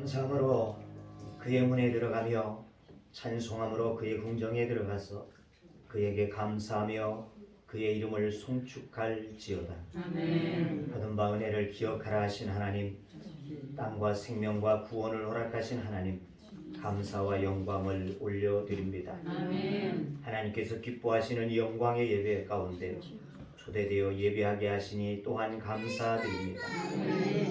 감사함으로 그의 문에 들어가며 찬송함으로 그의 궁정에 들어가서 그에게 감사하며 그의 이름을 송축할지어다. 아멘. 받은 바 은혜를 기억하라 하신 하나님, 땅과 생명과 구원을 허락하신 하나님, 감사와 영광을 올려드립니다. 아멘. 하나님께서 기뻐하시는 이 영광의 예배 가운데 초대되어 예배하게 하시니 또한 감사드립니다.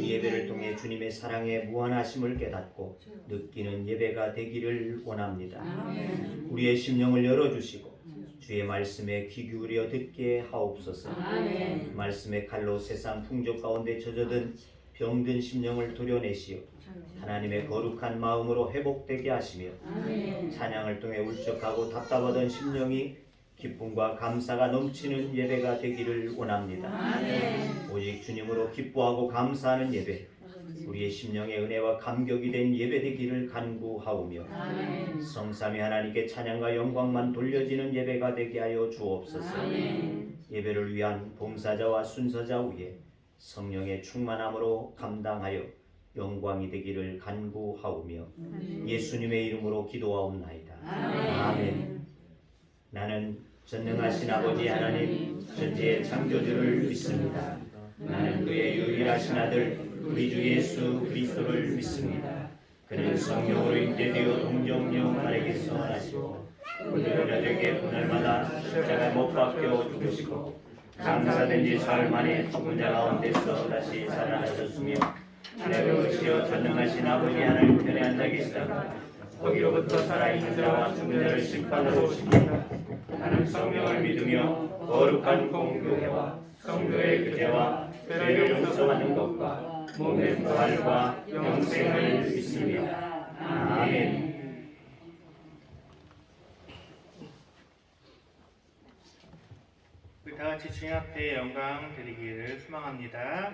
이 예배를 통해 주님의 사랑의 무한하심을 깨닫고 느끼는 예배가 되기를 원합니다. 아멘. 우리의 심령을 열어주시고 주의 말씀에 귀 기울여 듣게 하옵소서. 아멘. 말씀의 칼로 세상 풍조 가운데 젖어든 병든 심령을 도려내시어 하나님의 거룩한 마음으로 회복되게 하시며 아멘. 찬양을 통해 울적하고 답답하던 심령이 기쁨과 감사가 넘치는 예배가 되기를 원합니다. 아멘. 오직 주님으로 기뻐하고 감사하는 예배, 우리의 심령의 은혜와 감격이 된 예배 되기를 간구하오며 아멘. 성삼위 하나님께 찬양과 영광만 돌려지는 예배가 되게 하여 주옵소서. 아멘. 예배를 위한 봉사자와 순서자 위에 성령의 충만함으로 감당하여 영광이 되기를 간구하오며 예수님의 이름으로 기도하옵나이다. 아멘. 나는 전능하신 아버지 하나님 전지의 창조주를 믿습니다. 나는 그의 유일하신 아들 우리 주 예수 그리스도를 믿습니다. 그는 성령으로 잉태되어 동정녀 마리아에게서 나시고 그들에게 그날마다 십자가에 못 박혀 죽으시고 장사된 지 사흘 만에 죽은 자 가운데서 다시 살아나셨으며 하늘로 오시어 전능하신 아버지 하나님 편에 앉아 계시다가 거기로부터 살아있는 자와 죽은 자를 심판하러 오십니다. 나는 성령을 믿으며 거룩한 공교회와 성도의 교제와 죄를 용서하는 것과 몸의 부활과 영생을 믿습니다. 아멘. 우리 다 같이 주님 앞에 영광 드리기를 소망합니다.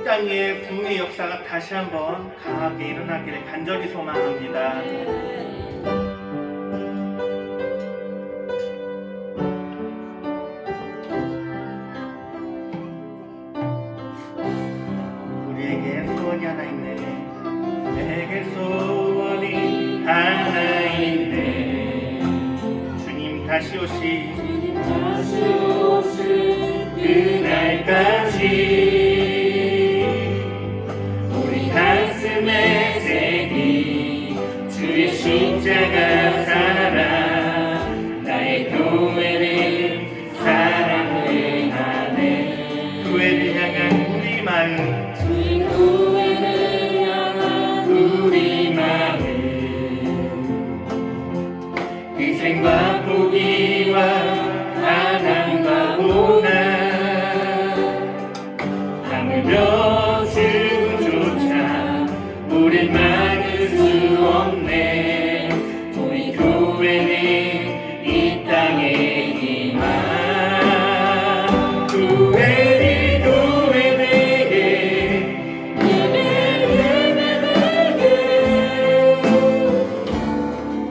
이 땅에 부흥의 역사가 다시 한번 강하게 일어나기를 간절히 소망합니다. 우리에게 소원이 하나 있네. 내게 소원이 하나 있네. 주님 다시 오시 그날까지 우리 가슴에 새긴 주의 십자가 사랑 나의 교회는 사랑을 하네. 교회를 향한 우리 마음 우리 마음 희생과 포기와 가난과 고난 하물며 죽음조차 우린 막을 수 없네. 우리 교회는 이 땅의 희망. 교회는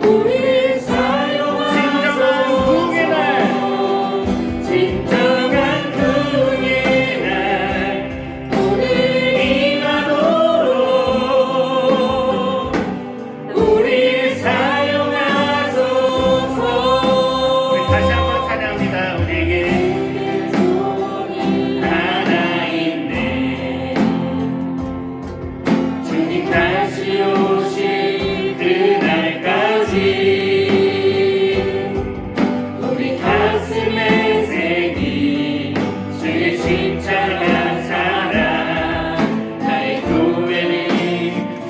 우리 진정한 부흥의 날 진정한 부흥의 날 우리 임하도록 우리 사용하소서. 우리 다시 한번 찬양합니다. 우리에게 하나 있네. 주님 다시 오실 그날까지 우리 가슴에 새긴 주의 십자가 사랑 나의 교회는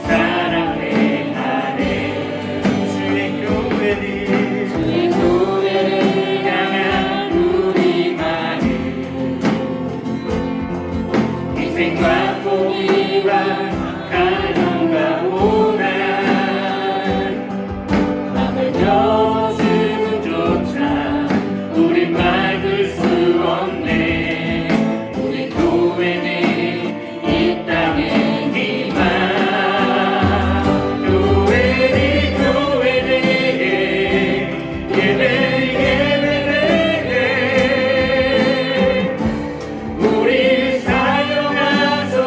사랑을 하네. 주의 교회를 향한 우리 마음 희생과 포기와 가난과 고난 하물며 죽음조차 우린 막을 수 없네. 우리 교회는 이 땅의 희망. 교회는 우리 사용하소서.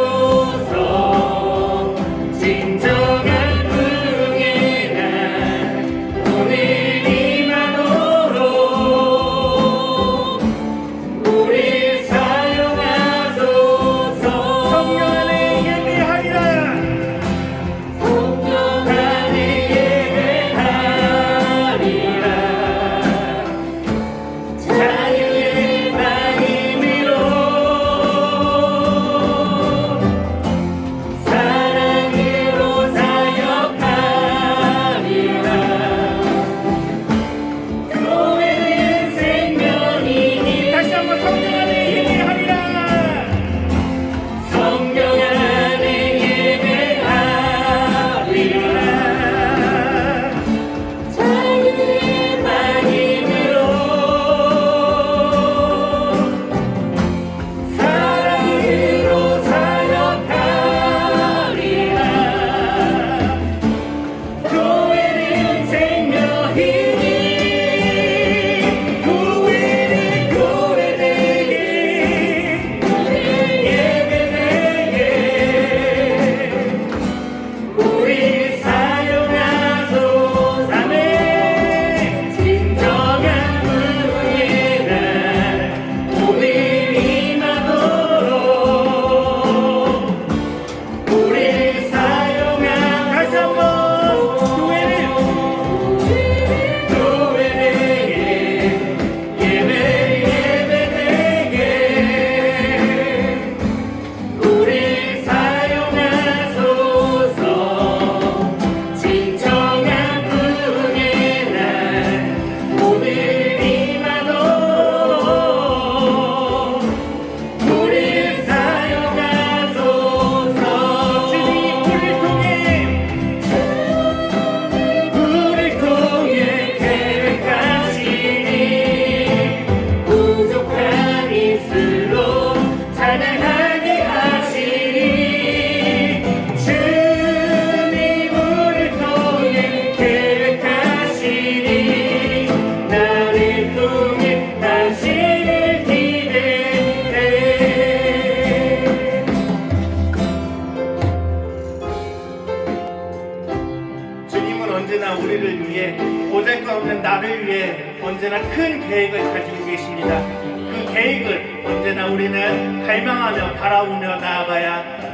언제나 우리를 위해 보잘것없는 나를 위해 언제나 큰 계획을 가지고 계십니다. 그 계획을 언제나 우리는 갈망하며 바라보며 나아가야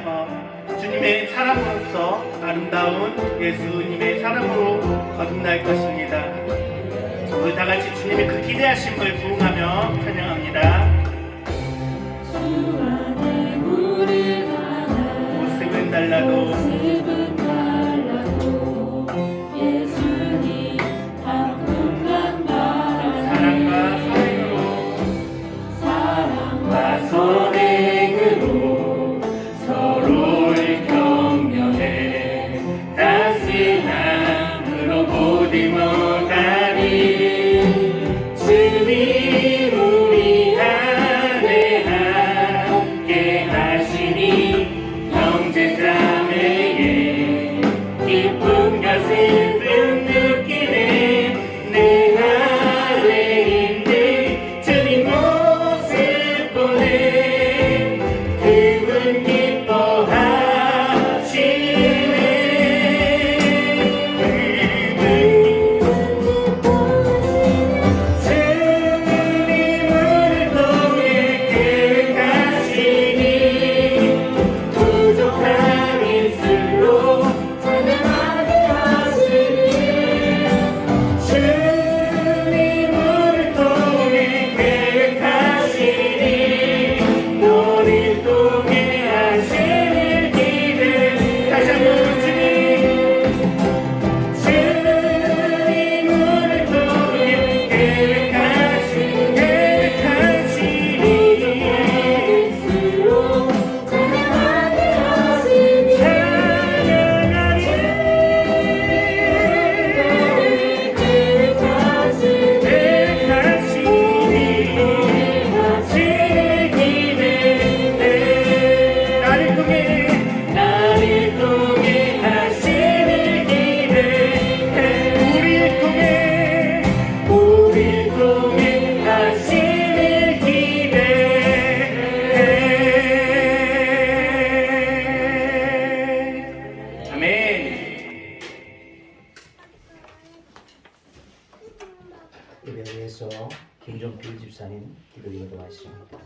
주님의 사랑으로서 아름다운 예수님의 사랑으로 거듭날 것입니다. 우리 다 같이 주님의 그 기대하심을 부응하며 찬양합니다. 모습은 달라도 사랑과 선행으로 서로를 격려해 따스함으로 못 이뤄가리. 주님 우리 안에 함께 하시니 형제자매의 기쁨과 슬픔 느끼네. 내 안에 있는 주님 모습 보네. 그분 주님을 통해 계획하시니 부족한 입술로 찬양하게 하시니. 주님을 통해 계획하시니 너를 통해 하시는 기대. 다시 한번 주님을 통해 계획하시니 예배를 위해서 김종필 집사님 기도 인도하십니다.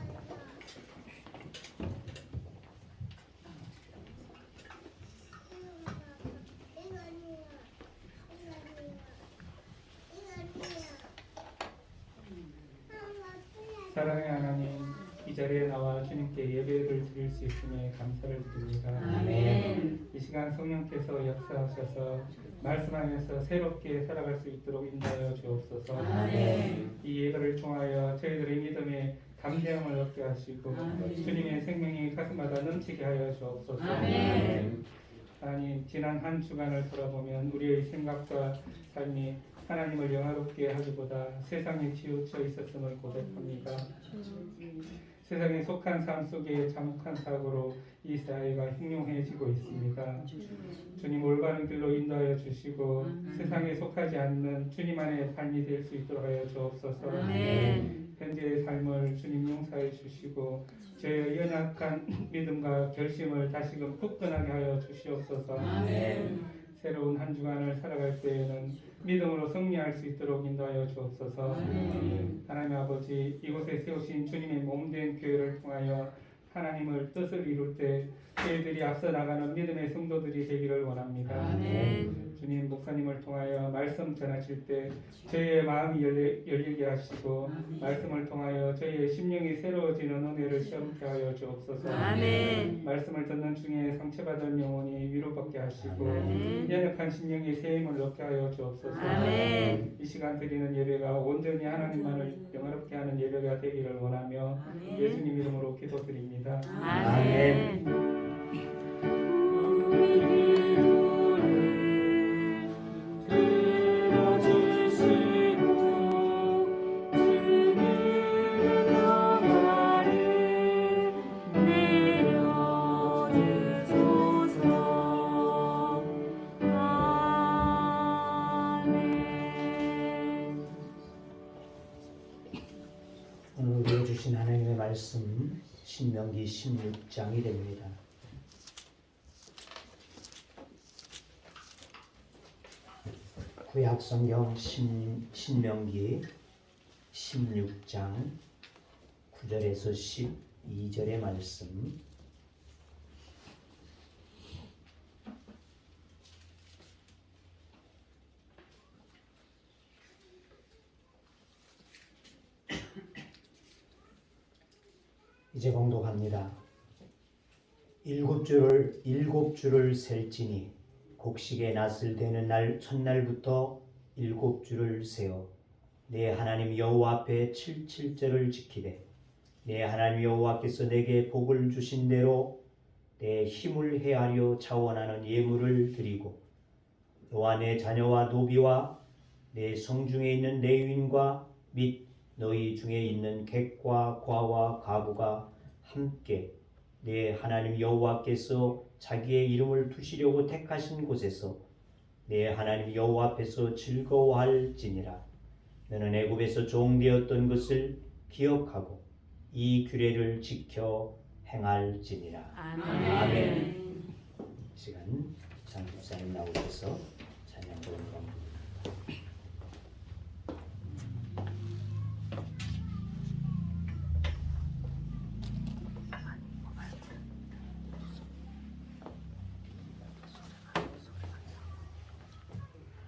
사랑의 하나님, 이 자리에 나와 주님께 예배를 드릴 수 있음에 감사를 드립니다. 아멘. 이 시간 성령께서 역사하셔서 말씀 안에서 새롭게 살아갈 수 있도록 인도하여 주옵소서. 아멘. 이 예배를 통하여 저희들의 믿음에 담대함을 얻게 하시고 아멘. 주님의 생명이 가슴마다 넘치게 하여 주옵소서. 아멘. 하나님, 지난 한 주간을 돌아보면 우리의 생각과 삶이 하나님을 영화롭게 하기보다 세상에 치우쳐 있었음을 고백합니다. 세상에 속한 삶 속에 잠깐 사고로 이 사회가 흉흉해지고 있습니다. 주님 올바른 길로 인도하여 주시고 세상에 속하지 않는 주님 안의 삶이 될 수 있도록 하여 주옵소서. 아멘. 현재의 삶을 주님 용서해 주시고 저의 연약한 믿음과 결심을 다시금 굳건하게 하여 주시옵소서. 아멘. 새로운 한 주간을 살아갈 때에는 믿음으로 승리할 수 있도록 인도하여 주옵소서. 아멘. 하나님 아버지, 이곳에 세우신 주님의 몸된 교회를 통하여 하나님을 뜻을 이룰 때 저희들이 앞서 나가는 믿음의 성도들이 되기를 원합니다. 아멘. 주님, 목사님을 통하여 말씀 전하실 때 저희의 마음이 열리게 하시고 말씀을 통하여 저희의 심령이 새로워지는 은혜를 체험케 하여 주옵소서. 아멘. 말씀을 듣는 중에 상처받은 영혼이 위로받게 하시고 아멘. 연약한 심령이 새 힘을 얻게 하여 주옵소서. 아멘. 이 시간 드리는 예배가 온전히 하나님만을 영화롭게 하는 예배가 되기를 원하며 아멘. 예수님 이름으로 기도드립니다. 아멘. 오늘 우리에게 주신 하나님의 말씀 신명기 16장이 됩니다. 구약성경 신명기 16장 9절에서 12절의 말씀. 이제 봉독합니다. 일곱 줄을 셀지니 곡식에 낫을 대는 날 첫날부터 일곱 줄을 세어 내 하나님 여호와 앞에 77절을 지키되 내 하나님 여호와께서 내게 복을 주신 대로 내 힘을 헤아려 차원하는 예물을 드리고 너와 내 자녀와 노비와 내 성중에 있는 레위인과 및 너희 중에 있는 객과 과와 가부가 함께 내 하나님 여호와께서 자기의 이름을 두시려고 택하신 곳에서 내 하나님 여호와 앞에서 즐거워할지니라. 너는 애굽에서 종되었던 것을 기억하고 이 규례를 지켜 행할지니라. 아멘. 시간 장집사님 나오셔서 찬양 부르는 겁니다.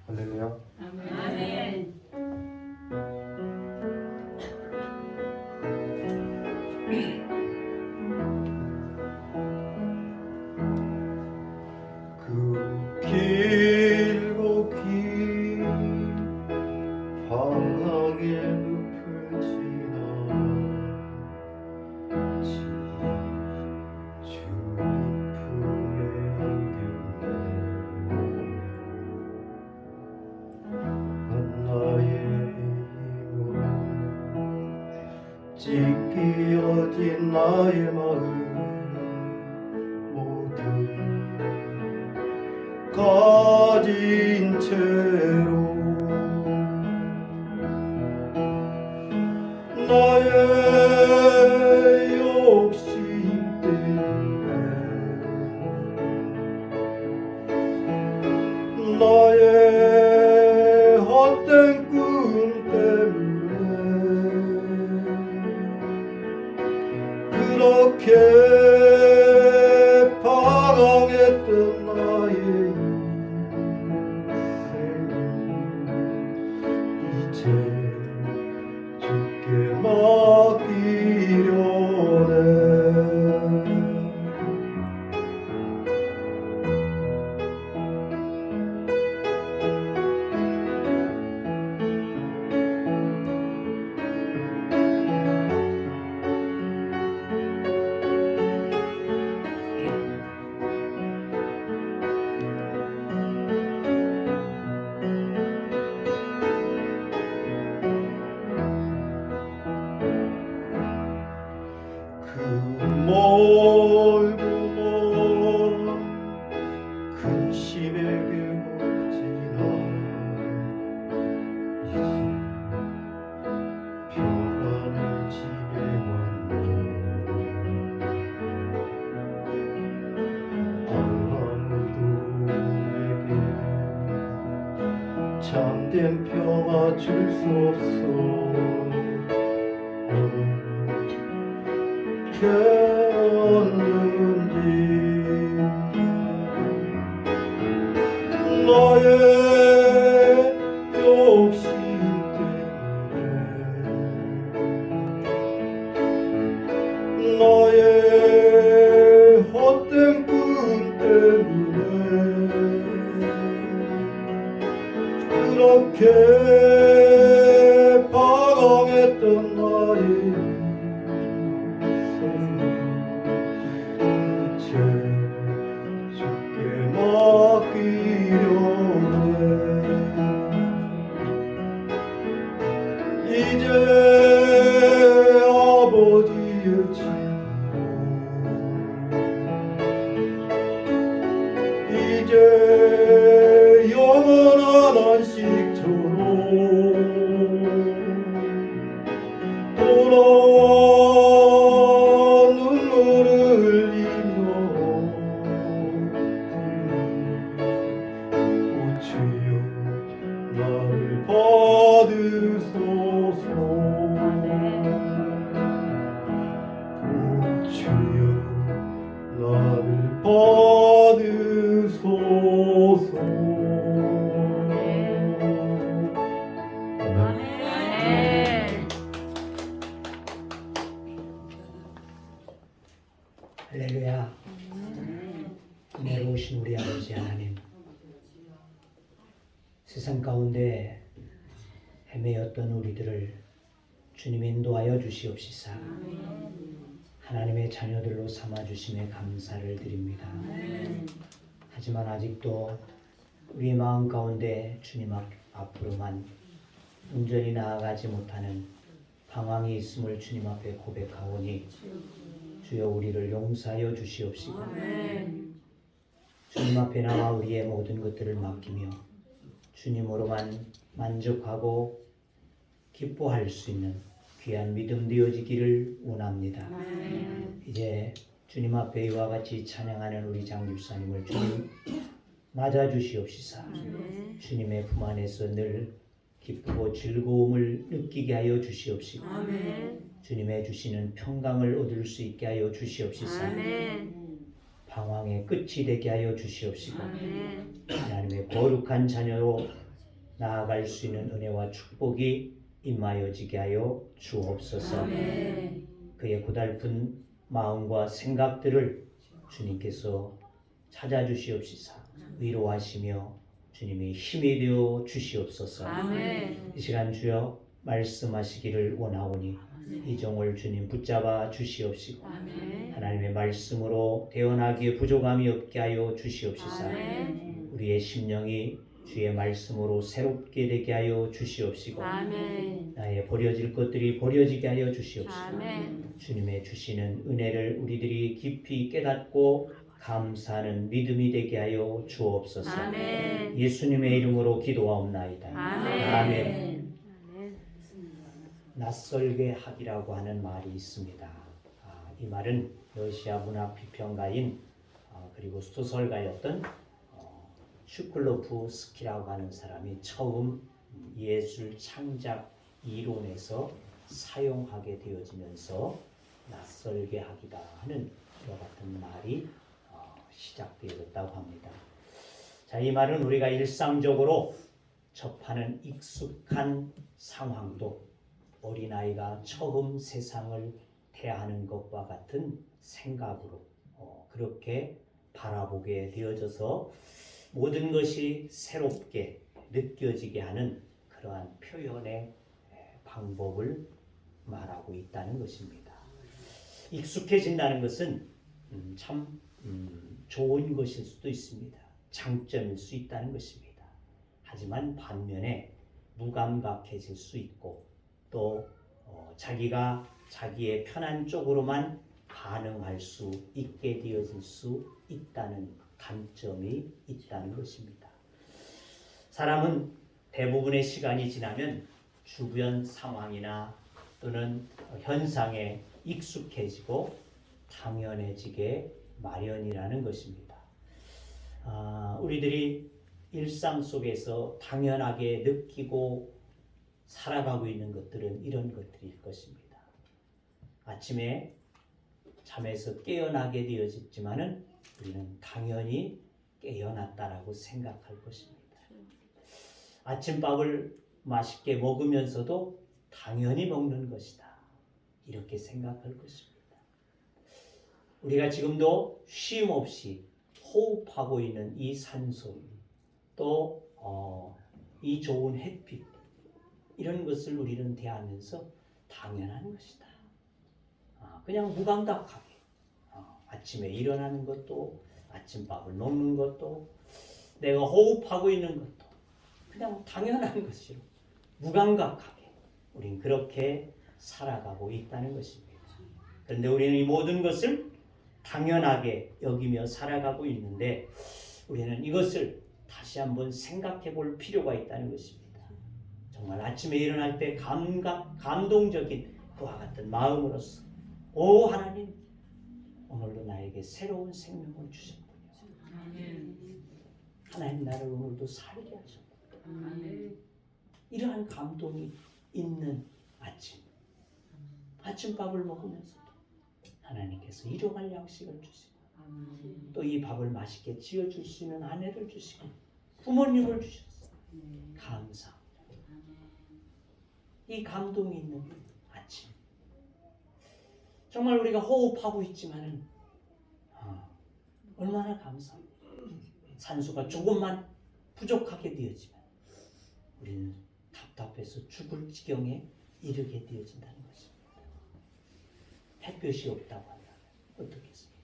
할렐루야. 아멘. 그 길고 긴 황항의 늪을 지나 주님 품에 안겼네. 한나의 힘으로 찢기어진 나의 마음 모두 가진 채로 나의 욕심 때문에 나의 헛된 꿈 때문에 그렇게 방황했던 나의 이제 주께 맡기려네. 그 멀고 먼 근심의 계곡 지나 이제 평안의 집에 왔네. 아무도 내게 참된 평화 줄 수 없어. 켰는지 너의 욕심 때문에 너의 헛된 꿈 때문에 그렇게 방황했던 나의 주께 맡기려네. 이제 아버지의 집으로 이제 영원한 안식처로 받으소서. 할렐루야. 은혜로우신 우리 아버지 하나님, 세상 가운데 헤매였던 우리들을 주님 인도하여 주시옵시사. 하나님의 자녀들로 삼아주심에 감사를 드립니다. 하지만 아직도 우리 마음 가운데 주님 앞으로만 온전히 나아가지 못하는 방황이 있음을 주님 앞에 고백하오니 주여 우리를 용서하여 주시옵시고 주님 앞에 나와 우리의 모든 것들을 맡기며 주님으로만 만족하고 기뻐할 수 있는 귀한 믿음 되어지기를 원합니다. 이제 주님 앞에 이와 같이 찬양하는 우리 장집사님을 주님 맞아주시옵시사. 주님의 품 안에서 늘 기쁘고 즐거움을 느끼게 하여 주시옵시고 주님의 주시는 평강을 얻을 수 있게 하여 주시옵시사. 방황의 끝이 되게 하여 주시옵시고 하나님의 거룩한 자녀로 나아갈 수 있는 은혜와 축복이 임하여지게 하여 주옵소서. 그의 고달픈 마음과 생각들을 주님께서 찾아주시옵시사. 위로하시며 주님의 힘이 되어 주시옵소서. 이 시간 주여 말씀하시기를 원하오니 이 종을 주님 붙잡아 주시옵시고 하나님의 말씀으로 태어나기에 부족함이 없게 하여 주시옵시사. 우리의 심령이 주의 말씀으로 새롭게 되게 하여 주시옵시고 나의 버려질 것들이 버려지게 하여 주시옵시고 주님의 주시는 은혜를 우리들이 깊이 깨닫고 감사하는 믿음이 되게 하여 주옵소서. 예수님의 이름으로 기도하옵나이다. 아멘. 낯설게 하기라고 하는 말이 있습니다. 이 말은 러시아 문학 비평가인 그리고 소설가였던 슈클로프스키라고 하는 사람이 처음 예술 창작 이론에서 사용하게 되어지면서 낯설게 하기다 하는 이와 같은 말이 시작되었다고 합니다. 자, 이 말은 우리가 일상적으로 접하는 익숙한 상황도 어린아이가 처음 세상을 대하는 것과 같은 생각으로 그렇게 바라보게 되어져서 모든 것이 새롭게 느껴지게 하는 그러한 표현의 방법을 말하고 있다는 것입니다. 익숙해진다는 것은 참 좋은 것일 수도 있습니다. 장점일 수 있다는 것입니다. 하지만 반면에 무감각해질 수 있고 또 자기가 자기의 편한 쪽으로만 반응할 수 있게 되어질 수 있다는 단점이 있다는 것입니다. 사람은 대부분의 시간이 지나면 주변 상황이나 또는 현상에 익숙해지고 당연해지게 마련이라는 것입니다. 우리들이 일상 속에서 당연하게 느끼고 살아가고 있는 것들은 이런 것들일 것입니다. 아침에 잠에서 깨어나게 되어졌지만은 우리는 당연히 깨어났다라고 생각할 것입니다. 아침밥을 맛있게 먹으면서도 당연히 먹는 것이다. 이렇게 생각할 것입니다. 우리가 지금도 쉼 없이 호흡하고 있는 이 산소, 또 이 좋은 햇빛, 이런 것을 우리는 대하면서 당연한 것이다. 그냥 무감각하게 아침에 일어나는 것도 아침밥을 먹는 것도 내가 호흡하고 있는 것도 그냥 당연한 것이요. 무감각하게 우린 그렇게 살아가고 있다는 것입니다. 그런데 우리는 이 모든 것을 당연하게 여기며 살아가고 있는데 우리는 이것을 다시 한번 생각해 볼 필요가 있다는 것입니다. 정말 아침에 일어날 때 감동적인 그와 같은 마음으로서 오 하나님, 오늘도 나에게 새로운 생명을 주셨군요. 하나님 나를 오늘도 살게 하셨군요. 이러한 감동이 있는 아침밥을 먹으면서도 하나님께서 일용할 양식을 주시고 또 이 밥을 맛있게 지어줄 수 있는 아내를 주시고 부모님을 주셨어요. 감사합니다. 이 감동이 있는 아침. 정말 우리가 호흡하고 있지만은 얼마나 감사합니다. 산소가 조금만 부족하게 되어지면 우리는 답답해서 죽을 지경에 이르게 되어진다는 것입니다. 햇볕이 없다고 한다면 어떻겠습니까?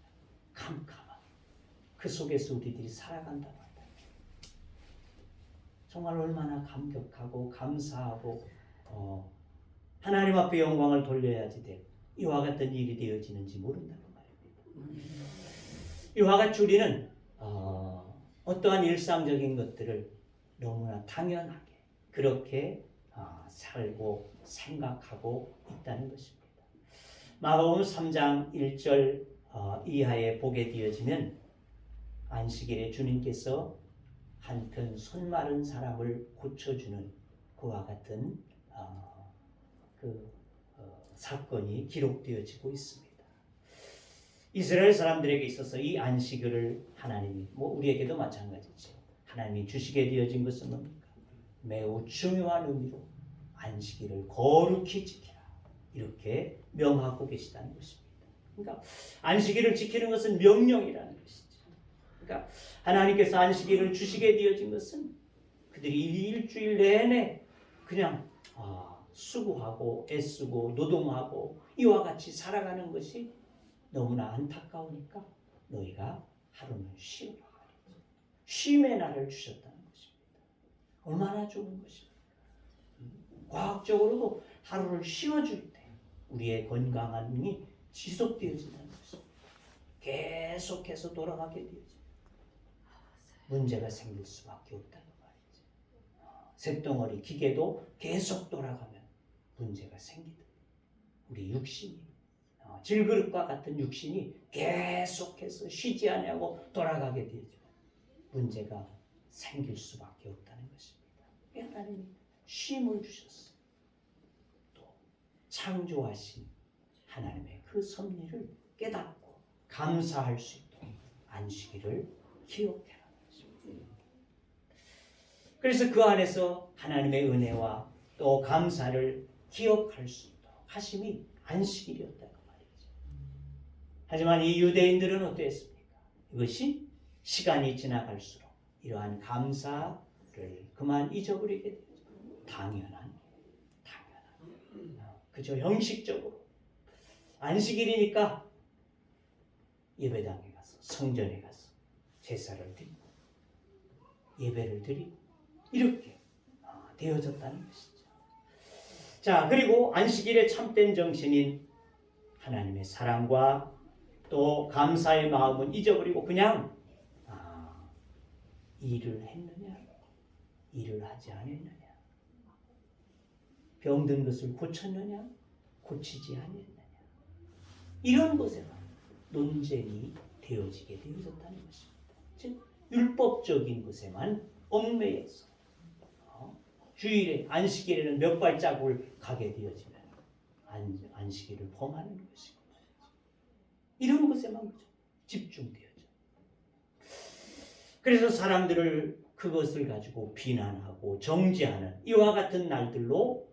캄캄하게 그 속에서 우리들이 살아간다고 한다면 정말 얼마나 감격하고 감사하고 하나님 앞에 영광을 돌려야지 돼 이와 같은 일이 되어지는지 모른다는 말입니다. 이와 같이 우리는 어떠한 일상적인 것들을 너무나 당연하게 그렇게 살고 생각하고 있다는 것입니다. 마가복음 3장 1절 이하에 보게 되어지면 안식일에 주님께서 한편 손 마른 사람을 고쳐주는 그와 같은 사건이 기록되어지고 있습니다. 이스라엘 사람들에게 있어서 이 안식일을 하나님이 우리에게도 마찬가지죠. 하나님이 주시게 되어진 것은 뭡니까? 매우 중요한 의미로 안식일을 거룩히 지키라 이렇게 명하고 계시다는 것입니다. 그러니까 안식일을 지키는 것은 명령이라는 것이죠. 그러니까 하나님께서 안식일을 주시게 되어진 것은 그들이 일주일 내내 그냥 수고하고 애쓰고 노동하고 이와 같이 살아가는 것이 너무나 안타까우니까 너희가 하루는 쉬어라 말이죠. 쉼의 날을 주셨다는 것입니다. 얼마나 좋은 것입니까? 과학적으로도 하루를 쉬어줄 때 우리의 건강함이 지속되어진다는 것입니다. 계속해서 돌아가게 되어집니다. 문제가 생길 수밖에 없다는 말이죠. 쇳덩어리 기계도 계속 돌아가면 문제가 생기듯 우리 육신이 질그릇과 같은 육신이 계속해서 쉬지 아니하고 돌아가게 되죠. 문제가 생길 수밖에 없다는 것입니다. 하나님이 쉼을 주셨어요. 또 창조하신 하나님의 그 섭리를 깨닫고 감사할 수 있도록 안식일을 기억해라는 것입니다. 그래서 그 안에서 하나님의 은혜와 또 감사를 기억할 수 있도록 하심이 안식일이었다. 하지만 이 유대인들은 어땠습니까? 이것이 시간이 지나갈수록 이러한 감사를 그만 잊어버리게 되죠. 당연한 그저 형식적으로 안식일이니까 예배당에 가서 성전에 가서 제사를 드리고 예배를 드리고 이렇게 되어졌다는 것이죠. 자, 그리고 안식일의 참된 정신인 하나님의 사랑과 또 감사의 마음은 잊어버리고 그냥 일을 했느냐 일을 하지 않았느냐 병든 것을 고쳤느냐 고치지 않았느냐 이런 것에만 논쟁이 되어지게 되어졌다는 것입니다. 즉 율법적인 것에만 얽매여서 주일에 안식일에는 몇 발자국을 가게 되어지면 안식일을 범하는 것이고 이런 것에만 집중되어져. 그래서 사람들을 그것을 가지고 비난하고 정죄하는 이와 같은 날들로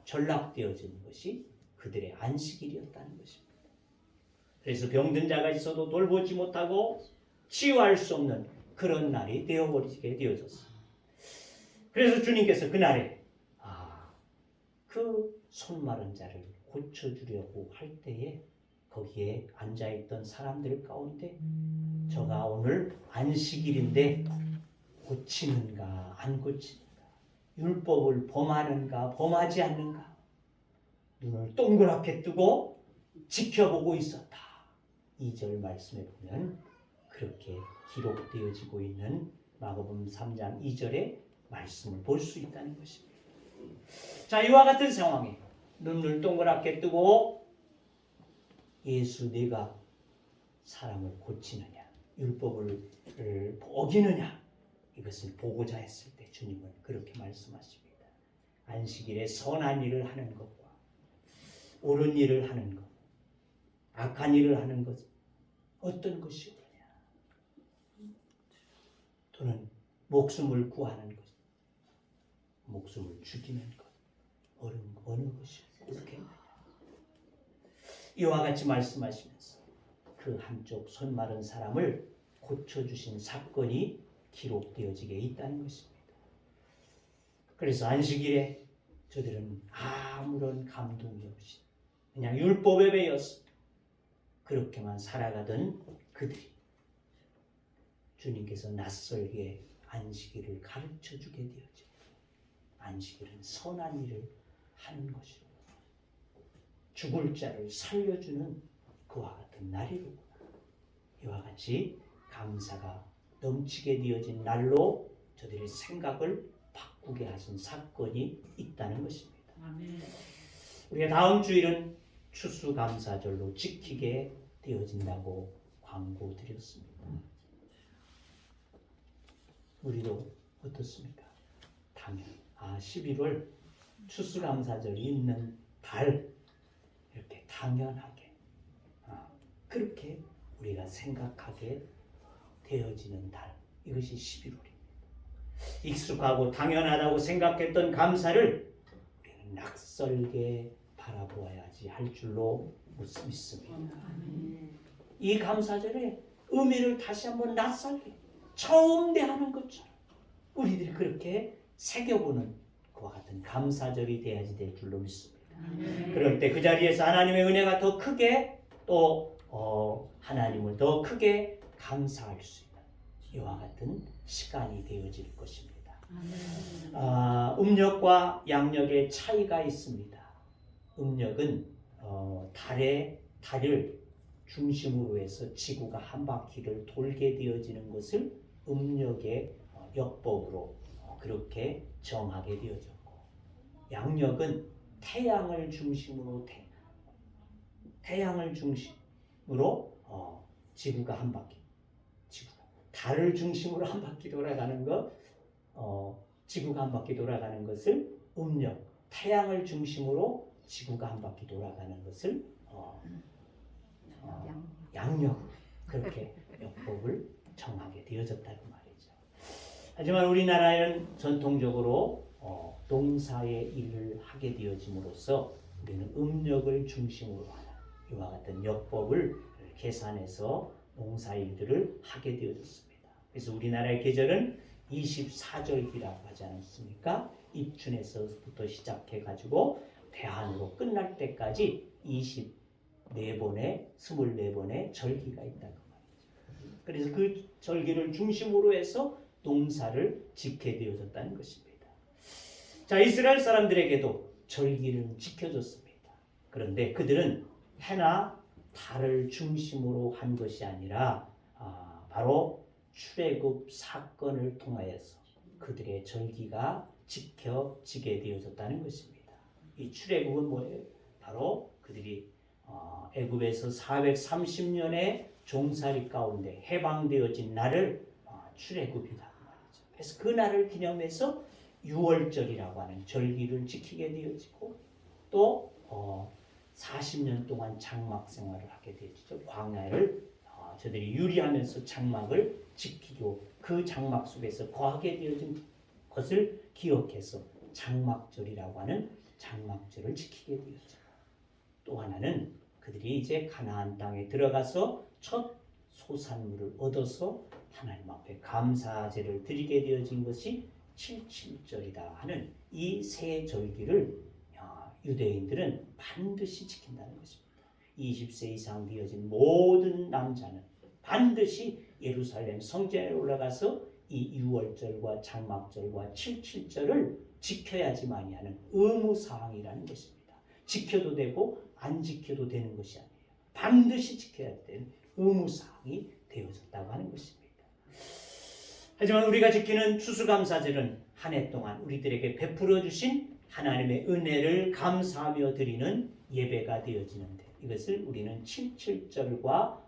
전락되어지는 것이 그들의 안식일이었다는 것입니다. 그래서 병든 자가 있어도 돌보지 못하고 치유할 수 없는 그런 날이 되어버리게 되어졌어요. 그래서 주님께서 그날에 그 손 마른 자를 고쳐주려고 할 때에 거기에 앉아있던 사람들 가운데 저가 오늘 안식일인데 고치는가 안 고치는가 율법을 범하는가 범하지 않는가 눈을 동그랗게 뜨고 지켜보고 있었다. 2절 말씀에 보면 그렇게 기록되어지고 있는 마가복음 3장 2절의 말씀을 볼 수 있다는 것입니다. 자, 이와 같은 상황에 눈을 동그랗게 뜨고 예수 네가 사람을 고치느냐 율법을 어기느냐 이것을 보고자 했을 때 주님은 그렇게 말씀하십니다. 안식일에 선한 일을 하는 것과 옳은 일을 하는 것 악한 일을 하는 것 어떤 것이 옳은가 또는 목숨을 구하는 것, 목숨을 죽이는 것, 어느 것이 옳겠느냐. 이와 같이 말씀하시면서 그 한쪽 손 마른 사람을 고쳐주신 사건이 기록되어지게 있다는 것입니다. 그래서 안식일에 저들은 아무런 감동이 없이 그냥 율법에 매여서 그렇게만 살아가던 그들이 주님께서 낯설게 안식일을 가르쳐주게 되어지고 안식일은 선한 일을 하는 것이고 죽을 자를 살려주는 그와 같은 날이로구나. 이와 같이 감사가 넘치게 되어진 날로 저들의 생각을 바꾸게 하신 사건이 있다는 것입니다. 우리가 다음 주일은 추수감사절로 지키게 되어진다고 광고드렸습니다. 우리도 어떻습니까? 당연 11월 추수감사절이 있는 달 이렇게 당연하게 그렇게 우리가 생각하게 되어지는 달, 이것이 11월입니다. 익숙하고 당연하다고 생각했던 감사를 우리는 낯설게 바라보아야지 할 줄로 믿습니다. 이 감사절의 의미를 다시 한번 낯설게 처음 대하는 것처럼 우리들이 그렇게 새겨보는 그와 같은 감사절이 되어야지 될 줄로 믿습니다. 그럴 때 그 자리에서 하나님의 은혜가 더 크게 또 하나님을 더 크게 감사할 수 있는 이와 같은 시간이 되어질 것입니다. 음력과 양력의 차이가 있습니다. 음력은 달을 중심으로 해서 지구가 한 바퀴를 돌게 되어지는 것을 음력의 역법으로 그렇게 정하게 되어졌고, 양력은 태양을 중심으로 지구가 한 바퀴, 달을 중심으로 한 바퀴 돌아가는 것, 지구가 한 바퀴 돌아가는 것을 음력, 태양을 중심으로 지구가 한 바퀴 돌아가는 것을 양력으로 그렇게 역법을 정하게 되어졌다고 말이죠. 하지만 우리나라에는 전통적으로 농사의 일을 하게 되어짐으로써 우리는 음력을 중심으로 하는 이와 같은 역법을 계산해서 농사일들을 하게 되어졌습니다. 그래서 우리나라의 계절은 24절기라고 하지 않습니까? 입춘에서부터 시작해가지고 대한으로 끝날 때까지 24번의 절기가 있다고 말이죠. 그래서 그 절기를 중심으로 해서 농사를 짓게 되어졌다는 것입니다. 자, 이스라엘 사람들에게도 절기를 지켜줬습니다. 그런데 그들은 해나 달을 중심으로 한 것이 아니라 바로 출애굽 사건을 통하여서 그들의 절기가 지켜지게 되어졌다는 것입니다. 이 출애굽은 뭐예요? 바로 그들이 애굽에서 430년의 종살이 가운데 해방되어진 날을 출애굽이라고 말이죠. 그래서 그 날을 기념해서 유월절이라고 하는 절기를 지키게 되어지고 또 40년 동안 장막 생활을 하게 되어지죠. 광야를 저들이 유리하면서 장막을 지키고 그 장막 속에서 거하게 되어진 것을 기억해서 장막절이라고 하는 장막절을 지키게 되었죠. 또 하나는 그들이 이제 가나안 땅에 들어가서 첫 소산물을 얻어서 하나님 앞에 감사제를 드리게 되어진 것이 77절이다 하는 이 세 절기를 유대인들은 반드시 지킨다는 것입니다. 20세 이상 되어진 모든 남자는 반드시 예루살렘 성전에 올라가서 이 유월절과 장막절과 77절을 지켜야지만이 하는 의무사항이라는 것입니다. 지켜도 되고 안 지켜도 되는 것이 아니에요. 반드시 지켜야 되는 의무사항이 되어졌다고 하는 것입니다. 하지만 우리가 지키는 추수감사절은 한 해 동안 우리들에게 베풀어 주신 하나님의 은혜를 감사하며 드리는 예배가 되어지는데 이것을 우리는 77절과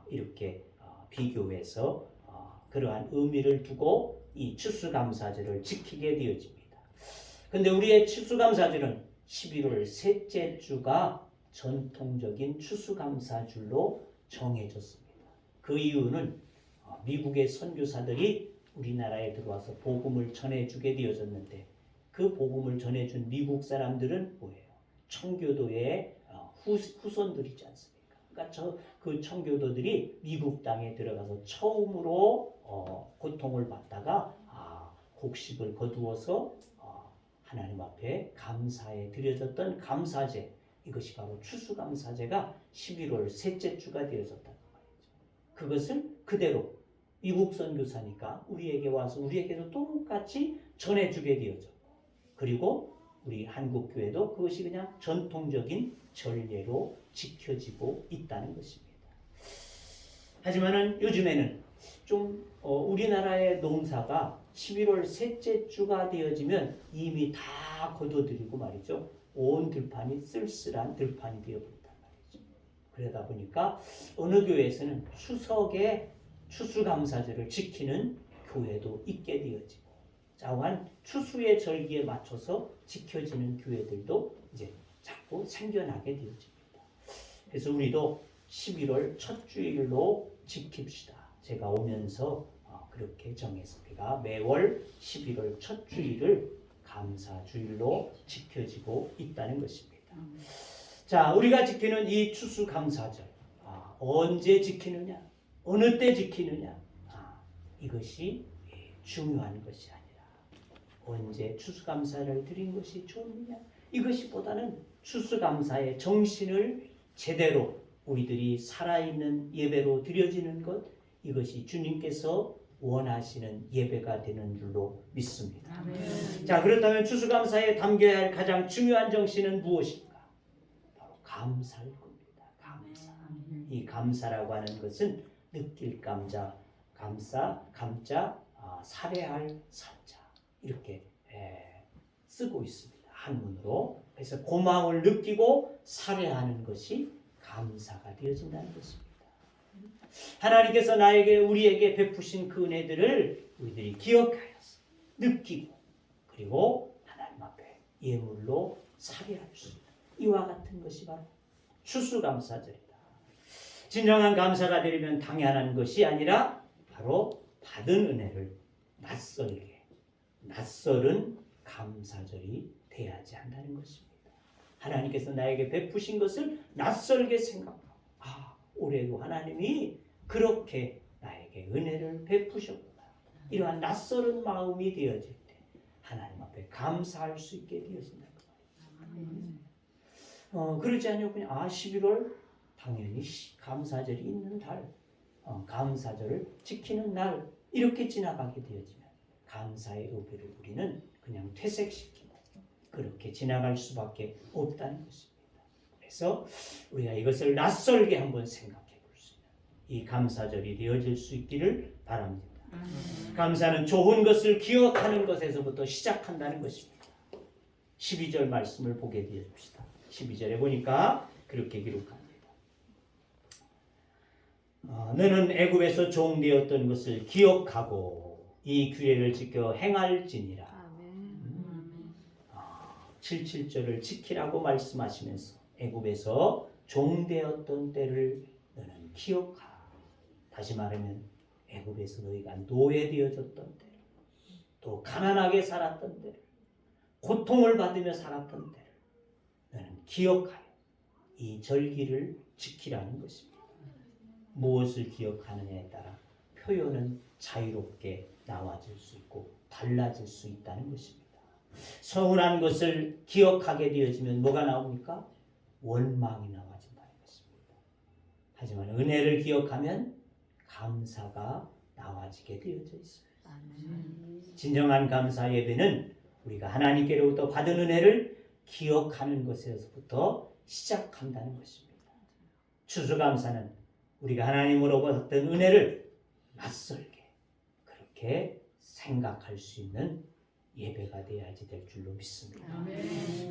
이렇게 비교해서 그러한 의미를 두고 이 추수감사절을 지키게 되어집니다. 그런데 우리의 추수감사절은 11월 셋째 주가 전통적인 추수감사절로 정해졌습니다. 그 이유는 미국의 선교사들이 우리나라에 들어와서 복음을 전해주게 되어졌는데 그 복음을 전해준 미국 사람들은 뭐예요? 청교도의 후손들이지 않습니까? 그러니까 그 청교도들이 미국 땅에 들어가서 처음으로 고통을 받다가 곡식을 거두어서 하나님 앞에 감사에 드려졌던 감사제, 이것이 바로 추수감사제가 11월 셋째 주가 되어졌다는 말이죠. 그것을 그대로 미국 선교사니까 우리에게 와서 우리에게도 똑같이 전해주게 되어졌고, 그리고 우리 한국 교회도 그것이 그냥 전통적인 전례로 지켜지고 있다는 것입니다. 하지만은 요즘에는 좀 우리나라의 농사가 11월 셋째 주가 되어지면 이미 다 거둬들이고 말이죠. 온 들판이 쓸쓸한 들판이 되어버린단 말이죠. 그러다 보니까 어느 교회에서는 추석에 추수감사절을 지키는 교회도 있게 되어지고, 자우한 추수의 절기에 맞춰서 지켜지는 교회들도 이제 자꾸 생겨나게 되어집니다. 그래서 우리도 11월 첫 주일로 지킵시다. 제가 오면서 그렇게 정해서 우리가 매월 11월 첫 주일을 감사주일로 지켜지고 있다는 것입니다. 자, 우리가 지키는 이 추수감사절, 언제 지키느냐, 어느 때 지키느냐, 이것이 중요한 것이 아니라 언제 추수감사를 드린 것이 좋느냐, 이것이보다는 추수감사의 정신을 제대로 우리들이 살아있는 예배로 드려지는 것, 이것이 주님께서 원하시는 예배가 되는 줄로 믿습니다. 아멘. 자, 그렇다면 추수감사에 담겨야 할 가장 중요한 정신은 무엇인가? 바로 감사일 겁니다. 감사. 이 감사라고 하는 것은 느낄 감자, 감자, 살해할 사자, 이렇게 쓰고 있습니다. 한문으로. 그래서 고마움을 느끼고 살해하는 것이 감사가 되어진다는 것입니다. 하나님께서 우리에게 베푸신 그 은혜들을 우리들이 기억하여서 느끼고, 그리고 하나님 앞에 예물로 살해할 수 있는 이와 같은 것이 바로 추수감사절이다. 진정한 감사가 되려면 당연한 것이 아니라 바로 받은 은혜를 낯설은 감사절이 돼야지 한다는 것입니다. 하나님께서 나에게 베푸신 것을 낯설게 생각하고, 올해도 하나님이 그렇게 나에게 은혜를 베푸셨구나, 이러한 낯설은 마음이 되어질 때 하나님 앞에 감사할 수 있게 되어진다는 말이에요. 그러지 않으면 그냥 11월 당연히 감사절이 있는 달, 감사절을 지키는 날, 이렇게 지나가게 되어지면 감사의 의미를 우리는 그냥 퇴색시키고 그렇게 지나갈 수밖에 없다는 것입니다. 그래서 우리가 이것을 낯설게 한번 생각해 볼 수 있는 이 감사절이 되어질 수 있기를 바랍니다. 감사는 좋은 것을 기억하는 것에서부터 시작한다는 것입니다. 12절 말씀을 보게 되어줍시다. 12절에 보니까 그렇게 기록합니다. 너는 애굽에서 종되었던 것을 기억하고 이 규례를 지켜 행할지니라. 77절을 지키라고 말씀하시면서 애굽에서 종되었던 때를 너는 기억하라. 다시 말하면 애굽에서 너희가 노예되어졌던 때를, 또 가난하게 살았던 때를, 고통을 받으며 살았던 때를 너는 기억하여 이 절기를 지키라는 것입니다. 무엇을 기억하느냐에 따라 표현은 자유롭게 나와질 수 있고 달라질 수 있다는 것입니다. 서운한 것을 기억하게 되어지면 뭐가 나옵니까? 원망이 나와진다는 것입니다. 하지만 은혜를 기억하면 감사가 나와지게 되어져 있습니다. 진정한 감사 예배는 우리가 하나님께로부터 받은 은혜를 기억하는 것에서부터 시작한다는 것입니다. 추수감사는 우리가 하나님으로부터 받은 은혜를 낯설게 그렇게 생각할 수 있는 예배가 되어야지 될 줄로 믿습니다.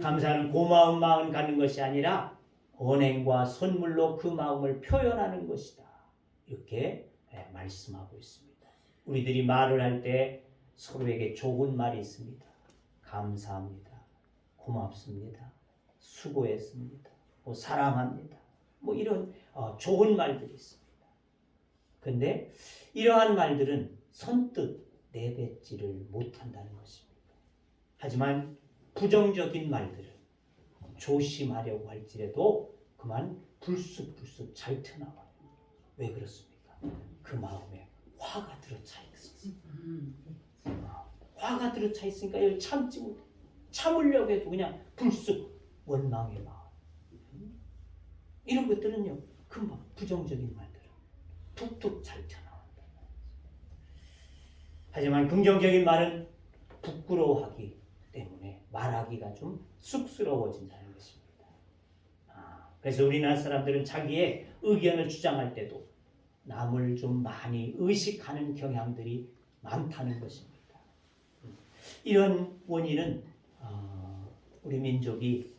감사는 고마운 마음 갖는 것이 아니라 언행과 선물로 그 마음을 표현하는 것이다, 이렇게 말씀하고 있습니다. 우리들이 말을 할 때 서로에게 좋은 말이 있습니다. 감사합니다, 고맙습니다, 수고했습니다, 사랑합니다, 이런 좋은 말들이 있습니다. 근데 이러한 말들은 선뜻 내뱉지를 못한다는 것입니다. 하지만 부정적인 말들은 조심하려고 할지라도 그만 불쑥불쑥 잘 튀어나와요. 왜 그렇습니까? 그 마음에 화가 들어차 있었어요. 화가 들어차 있으니까 이걸 참지 못해. 참으려고 해도 그냥 불쑥 원망의 마음. 이런 것들은요, 금방 부정적인 말들은 툭툭 잘 튀어나온다. 하지만 긍정적인 말은 부끄러워하기 때문에 말하기가 좀 쑥스러워진다는 것입니다. 그래서 우리나라 사람들은 자기의 의견을 주장할 때도 남을 좀 많이 의식하는 경향들이 많다는 것입니다. 이런 원인은 우리 민족이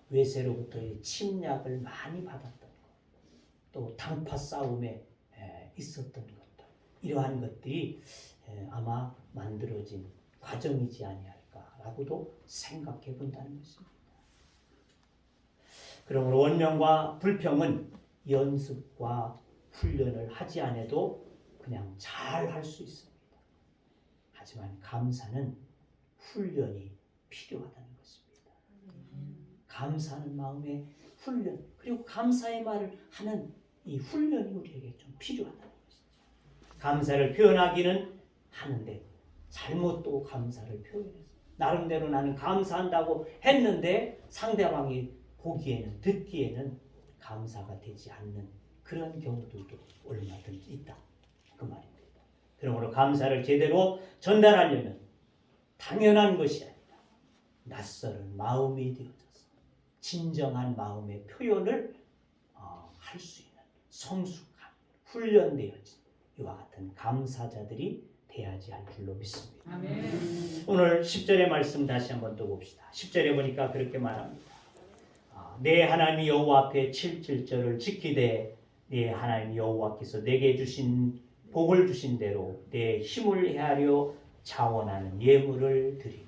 외세로부터의 침략을 많이 받았던 것, 또 당파 싸움에 있었던 것들, 이러한 것들이 아마 만들어진 과정이지 아니할까라고도 생각해 본다는 것입니다. 그러므로 원명과 불평은 연습과 훈련을 하지 않아도 그냥 잘 할 수 있습니다. 하지만 감사는 훈련이 필요하다는 것입니다. 감사하는 마음의 훈련, 그리고 감사의 말을 하는 이 훈련이 우리에게 좀 필요하다는 것이죠. 감사를 표현하기는 하는데 잘못 또 감사를 표현해서 나름대로 나는 감사한다고 했는데 상대방이 보기에는, 듣기에는 감사가 되지 않는 그런 경우들도 얼마든지 있다, 그 말입니다. 그러므로 감사를 제대로 전달하려면 당연한 것이 아니라 낯설은 마음이 되어져서 진정한 마음의 표현을 할 수 있는 성숙한, 훈련되어진 이와 같은 감사자들이 돼야지 할 줄로 믿습니다. 아멘. 오늘 10절의 말씀 다시 한번 또 봅시다. 10절에 보니까 그렇게 말합니다. 내 하나님 여호와 앞에 7절을 지키되 내 하나님 여호와께서 내게 주신 복을 주신 대로 내 힘을 헤아려 자원하는 예물을 드리고.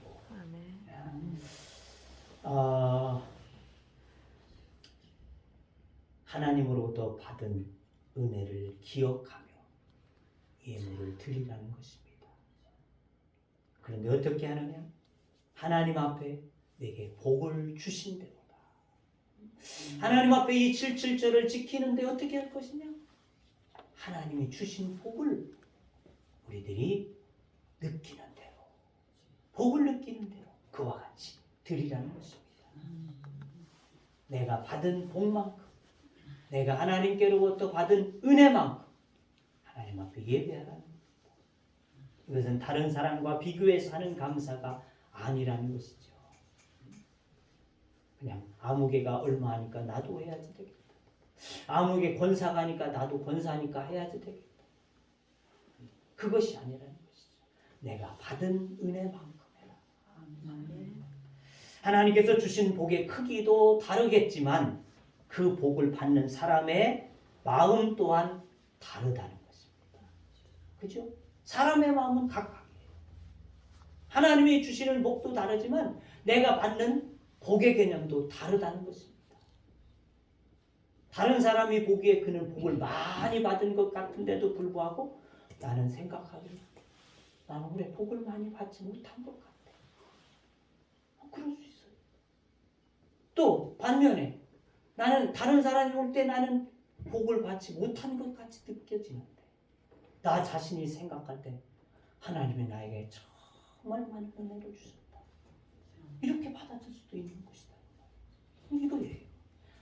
하나님으로부터 받은 은혜를 기억하며 예물을 드리라는 것입니다. 그런데 어떻게 하느냐? 하나님 앞에 내게 복을 주신 대로다. 하나님 앞에 이 7절을 지키는데 어떻게 할 것이냐? 하나님이 주신 복을 우리들이 느끼는 대로, 복을 느끼는 대로 그와 같이 드리라는 것입니다. 내가 받은 복만큼, 내가 하나님께로부터 받은 은혜만큼 하나님 앞에 예배하라는 겁니다. 이것은 다른 사람과 비교해서 하는 감사가 아니라는 것이죠. 그냥 아무개가 얼마 하니까 나도 해야지 되겠다. 아무개 권사가 하니까 나도 권사하니까 해야지 되겠다. 그것이 아니라는 것이죠. 내가 받은 은혜만큼 해라. 하나님께서 주신 복의 크기도 다르겠지만 그 복을 받는 사람의 마음 또한 다르다는 것입니다. 그죠? 사람의 마음은 각각이에요. 하나님이 주시는 복도 다르지만 내가 받는 복의 개념도 다르다는 것입니다. 다른 사람이 보기에 그는 복을 많이 받은 것 같은데도 불구하고 나는 생각하기에 나는 그래 복을 많이 받지 못한 것 같아. 그럴 수 있어요. 또 반면에 나는 다른 사람이 올 때 나는 복을 받지 못한 것 같이 느껴지는데 나 자신이 생각할 때 하나님이 나에게 정말 많은 은혜를 주셨다. 이렇게 받아줄 수도 있는 것이다. 이거예요.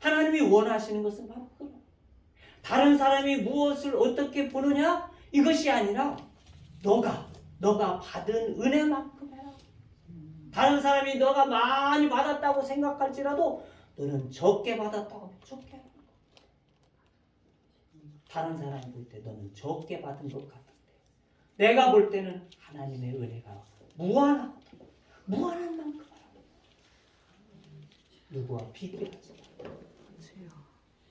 하나님이 원하시는 것은 바로 그거. 다른 사람이 무엇을 어떻게 보느냐 이것이 아니라 너가 받은 은혜만큼 해라. 다른 사람이 너가 많이 받았다고 생각할지라도 너는 적게 받았다고 하면 적게 하는 거야. 다른 사람이 볼 때 너는 적게 받은 것 같은데 내가 볼 때는 하나님의 은혜가 무한하거든. 무한한 만큼 하라고. 누구와 비교하지 마.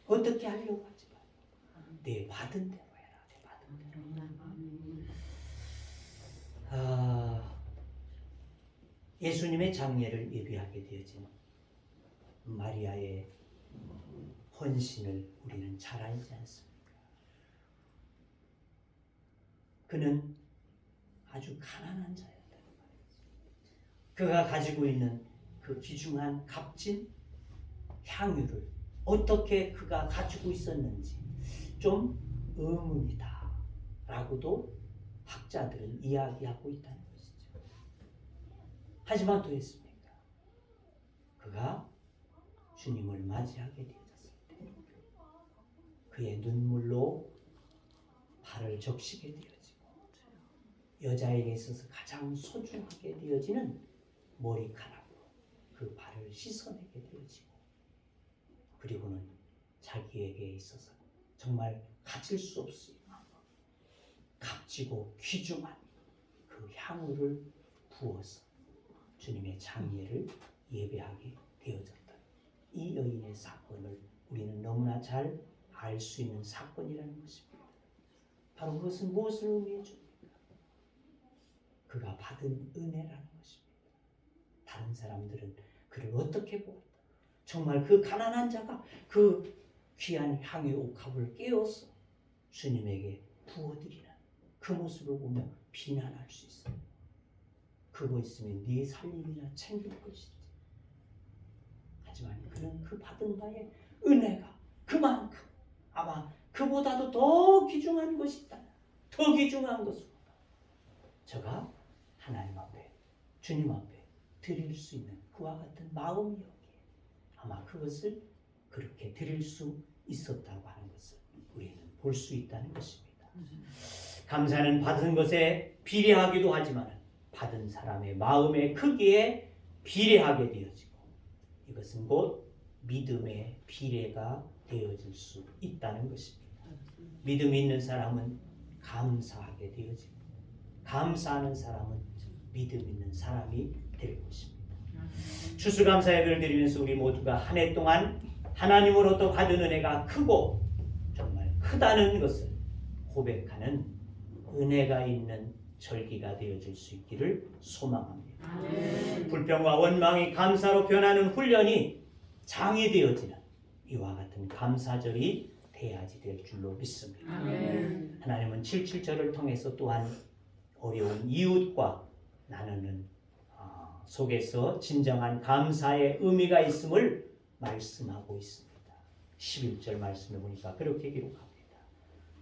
어떻게 하려고 하지 마. 내 받은 대로 해라. 내 받은 대로. 예수님의 장례를 예비하게 되어진 마리아의 헌신을 우리는 잘 알지 않습니까? 그는 아주 가난한 자였다. 그가 가지고 있는 그 귀중한 값진 향유를 어떻게 그가 가지고 있었는지 좀 의문이다 라고도 학자들은 이야기하고 있다는 것이죠. 하지만 또 했습니까? 그가 주님을 맞이하게 되었을 때 그의 눈물로 발을 적시게 되어지고 여자에게 있어서 가장 소중하게 되어지는 머리카락으로 그 발을 씻어내게 되어지고 그리고는 자기에게 있어서 정말 가질 수 없을 만큼 값지고 귀중한 그 향유를 부어서 주님의 장례를 예배하게 되어졌다. 이 여인의 사건을 우리는 너무나 잘 알 수 있는 사건이라는 것입니다. 바로 그것은 무엇을 의미해 줍니까? 그가 받은 은혜라는 것입니다. 다른 사람들은 그를 어떻게 보았다. 정말 그 가난한 자가 그 귀한 향유 옥합을 깨워서 주님에게 부어드리는 그 모습을 보며 비난할 수 있어요. 그거 있으면 네 살림이나 챙길 것이지. 하지만 그는 그 받은 바의 은혜가 그만큼 아마 그보다도 더 귀중한 것이 있다. 더 귀중한 것보다 저가 하나님 앞에 주님 앞에 드릴 수 있는 그와 같은 마음이었기에 아마 그것을 그렇게 드릴 수 있었다고 하는 것을 우리는 볼 수 있다는 것입니다. 감사는 받은 것에 비례하기도 하지만 받은 사람의 마음의 크기에 비례하게 되어지고 이것은 곧 믿음의 비례가 되어질 수 있다는 것입니다. 믿음이 있는 사람은 감사하게 되어지고 감사하는 사람은 믿음 있는 사람이 될 것입니다. 추수감사 예배를 드리면서 우리 모두가 한 해 동안 하나님으로부터 받은 은혜가 크고 정말 크다는 것을 고백하는 은혜가 있는 절기가 되어질 수 있기를 소망합니다. 불평과 원망이 감사로 변하는 훈련이 장이 되어지는 이와 같은 감사절이 돼야지 될 줄로 믿습니다. 하나님은 77절을 통해서 또한 어려운 이웃과 나누는 속에서 진정한 감사의 의미가 있음을 말씀하고 있습니다. 11절 말씀을 보니까 그렇게 기록합니다.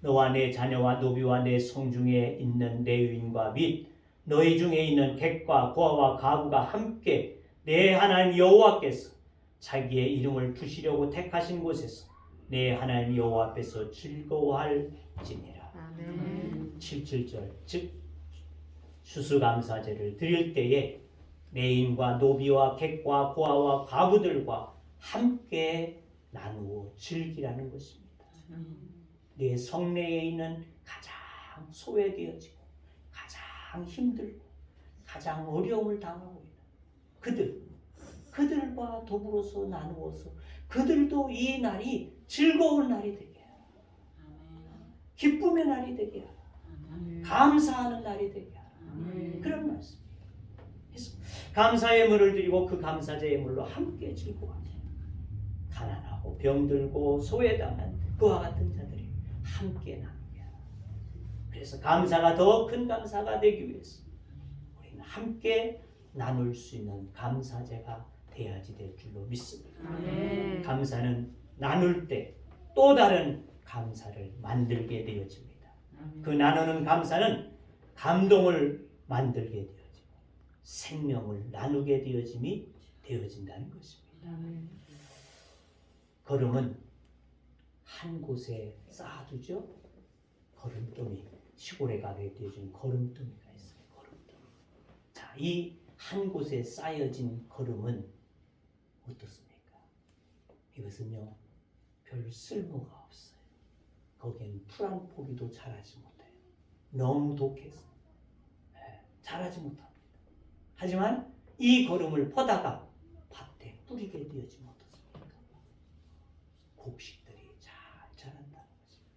너와 내 자녀와 노비와 내 성중에 있는 레위인과 및 너희 중에 있는 객과 고아와 가부가 함께 내 하나님 여호와께서 자기의 이름을 두시려고 택하신 곳에서 내 하나님 여호와 앞에서 즐거워할지니라. 77절 즉 추수감사제를 드릴 때에 레인과 노비와 객과 고아와 가부들과 함께 나누어 즐기라는 것입니다. 내 성내에 있는 가장 소외되어지고 가장 힘들고 가장 어려움을 당하고 있는 그들과 더불어서 나누어서 그들도 이 날이 즐거운 날이 되게 하라. 기쁨의 날이 되게 하라. 감사하는 날이 되게 하라. 그런 말씀입니다. 그래서 감사의 예물을 드리고 그 감사제 예물로 함께 즐거워하자. 가난하고 병들고 소외당한 그와 같은 자들이 함께 나누게 하라. 그래서 감사가 더 큰 감사가 되기 위해서 우리는 함께 나눌 수 있는 감사제가 돼야지 될 줄로 믿습니다. 감사는 나눌 때 또 다른 감사를 만들게 되어집니다. 그 나누는 감사는 감동을 만들게 되어지고 생명을 나누게 되어짐이 되어진다는 것입니다. 걸음은 한 곳에 쌓아두죠. 걸음돌이 시골에 가게 되어진 걸음돌이가 있어요. 걸음돌이. 자, 이 한 곳에 쌓여진 걸음은 어떻습니까? 이것은요 별 쓸모가 없어요. 거기엔 풀 한 포기도 자라지 못해요. 너무 독해서 자라지 못합니다. 하지만 이 걸음을 퍼다가 밭에 뿌리게 되어지면 어떻습니까? 곡식들이 잘 자란다는 것입니다.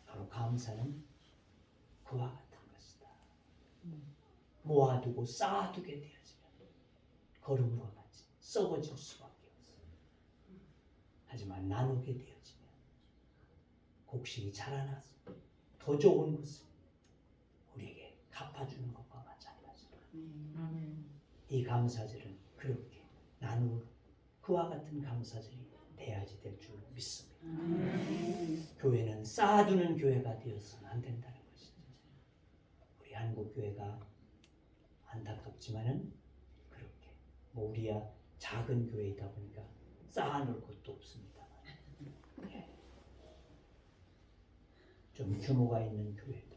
바로 감사는 그와 같은 것이다. 모아두고 쌓아두게 되어지면 걸음과 같이 썩어질 수밖에 없어요. 하지만 나누게 되어지면 곡식이 자라나서 더 좋은 것을 갚아주는 것과 마찬가지입니다. 이 감사절은 그렇게 나누어 그와 같은 감사절이 돼야지 될 줄 믿습니다. 교회는 쌓아두는 교회가 되어서는 안 된다는 것이죠. 우리 한국 교회가 안타깝지만은 그렇게 뭐 우리야 작은 교회이다 보니까 쌓아놓을 것도 없습니다만 좀 규모가 있는 교회도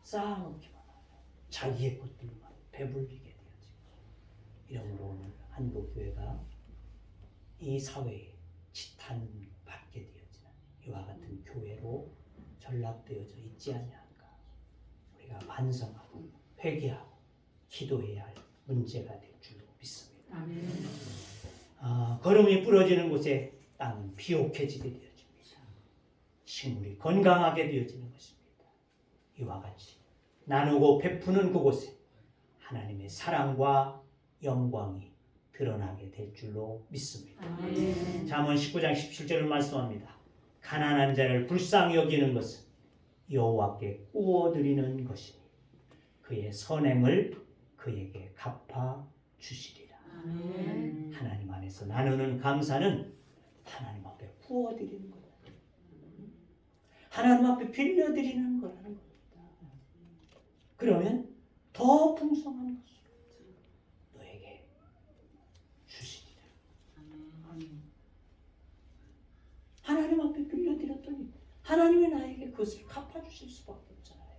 쌓아놓기만 하고 자기의 것들만 배불리게 되어지고 이러므로 오늘 한국 교회가 이 사회에 지탄받게 되어지는 이와 같은 교회로 전락되어져 있지 아니한가. 우리가 반성하고 회개하고 기도해야 할 문제가 될 줄 믿습니다. 걸음이 부러지는 곳에 땅은 비옥해지게 되어집니다. 식물이 건강하게 되어지는 것입니다. 이와 같이 나누고 베푸는 그곳에 하나님의 사랑과 영광이 드러나게 될 줄로 믿습니다. 잠언 19장 17절을 말씀합니다. 가난한 자를 불쌍히 여기는 것은 여호와께 구워드리는 것이니 그의 선행을 그에게 갚아 주시리라. 하나님 안에서 나누는 감사는 하나님 앞에 구워드리는 거다. 하나님 앞에 빌려드리는 거라는 겁니다. 그러면 더 풍성한 것으로 너에게 주시리라. 하나님 앞에 빌려드렸더니 하나님이 나에게 그것을 갚아주실 수밖에 없잖아요.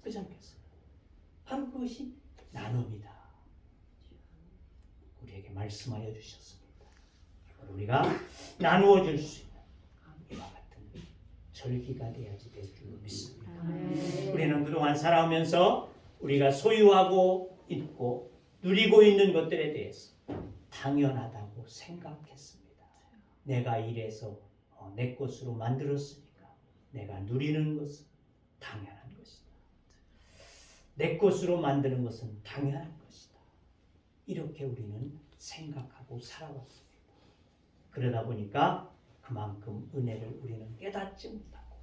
그렇지 않겠어요? 바로 그것이 나눔이다. 우리에게 말씀하여 주셨습니다. 우리가 나누어 줄 수 있는 이와 같은 절기가 되어야지 될 줄 믿습니다. 우리는 그동안 살아오면서 우리가 소유하고 있고 누리고 있는 것들에 대해서 당연하다고 생각했습니다. 내가 이래서 내 것으로 만들었으니까 내가 누리는 것은 당연한 것이다. 내 것으로 만드는 것은 당연한 것이다. 이렇게 우리는 생각하고 살아왔습니다. 그러다 보니까 그만큼 은혜를 우리는 깨닫지 못하고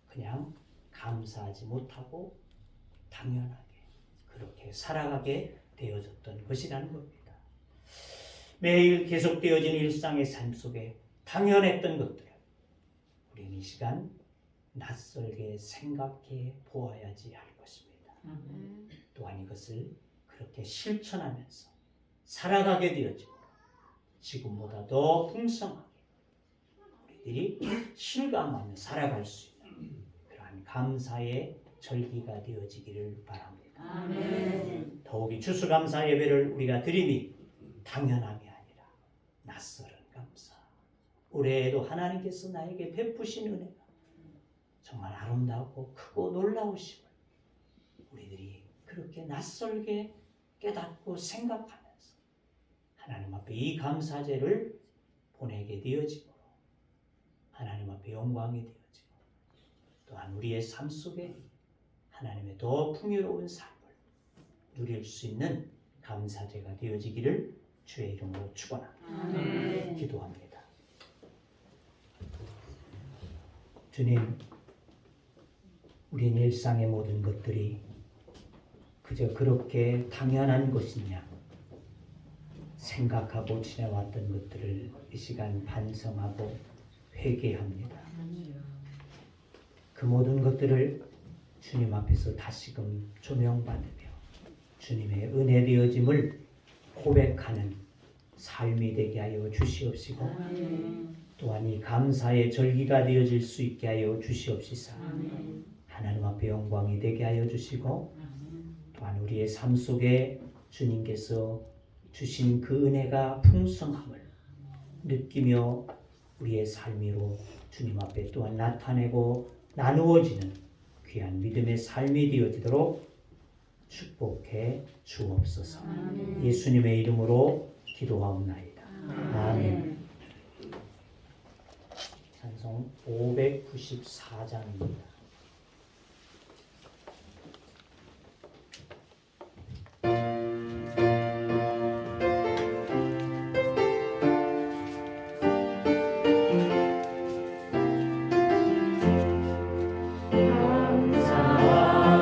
그냥 감사하지 못하고 당연하게 그렇게 살아가게 되어졌던 것이라는 겁니다. 매일 계속되어진 일상의 삶 속에 당연했던 것들을 우리는 이 시간 낯설게 생각해 보아야지 할 것입니다. 또한 이것을 그렇게 실천하면서 살아가게 되어지고 지금보다 더 풍성하게 우리들이 실감하며 살아갈 수 있는 그러한 감사의 절기가 되어지기를 바랍니다. 더욱이 추수감사 예배를 우리가 드림이 당연함이 아니라 낯설은 감사. 올해에도 하나님께서 나에게 베푸신 은혜가 정말 아름다웠고 크고 놀라우심을 우리들이 그렇게 낯설게 깨닫고 생각하면서 하나님 앞에 이 감사제를 보내게 되어지고 하나님 앞에 영광이 되어지고 또한 우리의 삶 속에 하나님의 더 풍요로운 삶을 누릴 수 있는 감사제가 되어지기를 주의 이름으로 축원합니다. 기도합니다. 주님, 우리는 일상의 모든 것들이 그저 그렇게 당연한 것이냐 생각하고 지내왔던 것들을 이 시간 반성하고 회개합니다. 그 모든 것들을 주님 앞에서 다시금 조명받으며 주님의 은혜 되어짐을 고백하는 삶이 되게 하여 주시옵시고 또한 이 감사의 절기가 되어질 수 있게 하여 주시옵시사 하나님 앞에 영광이 되게 하여 주시고 또한 우리의 삶 속에 주님께서 주신 그 은혜가 풍성함을 느끼며 우리의 삶으로 주님 앞에 또한 나타내고 나누어지는 귀한 믿음의 삶이 되어지도록 축복해 주옵소서. 예수님의 이름으로 기도하옵나이다. 아멘. 찬송 594장입니다. 감사와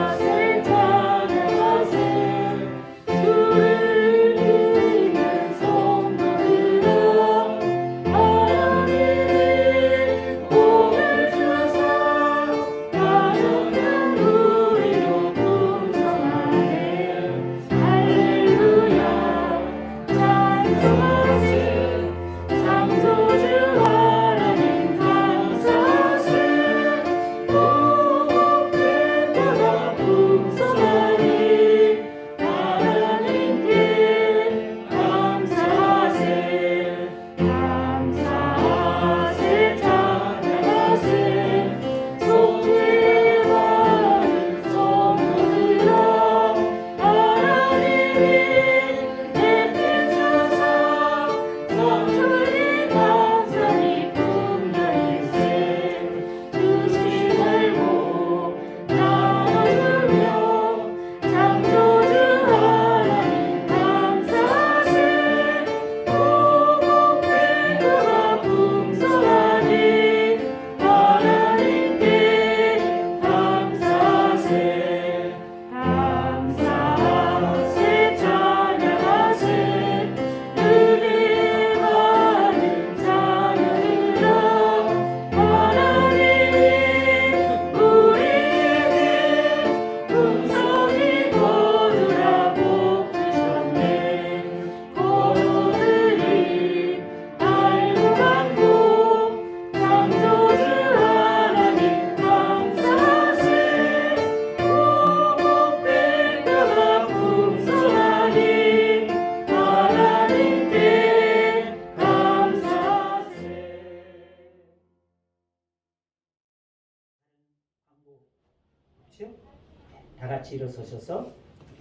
다 같이 일어서셔서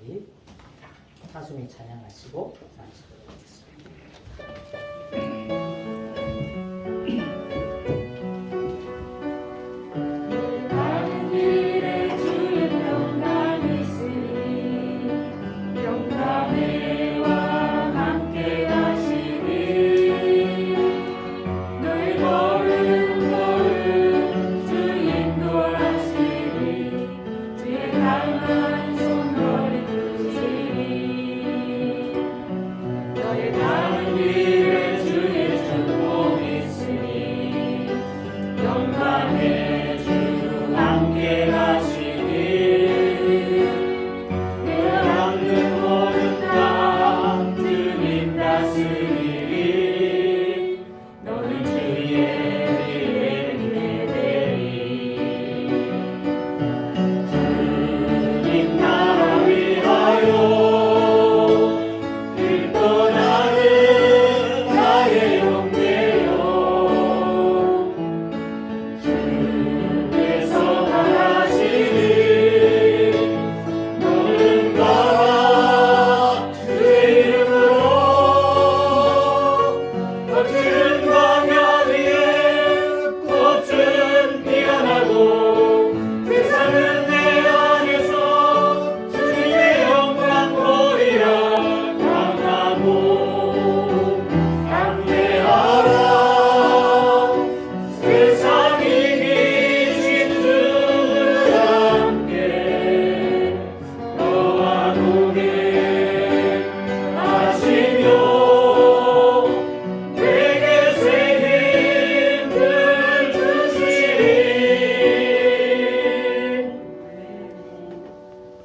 우리 사순이 찬양하시고 나누시도록 하겠습니다.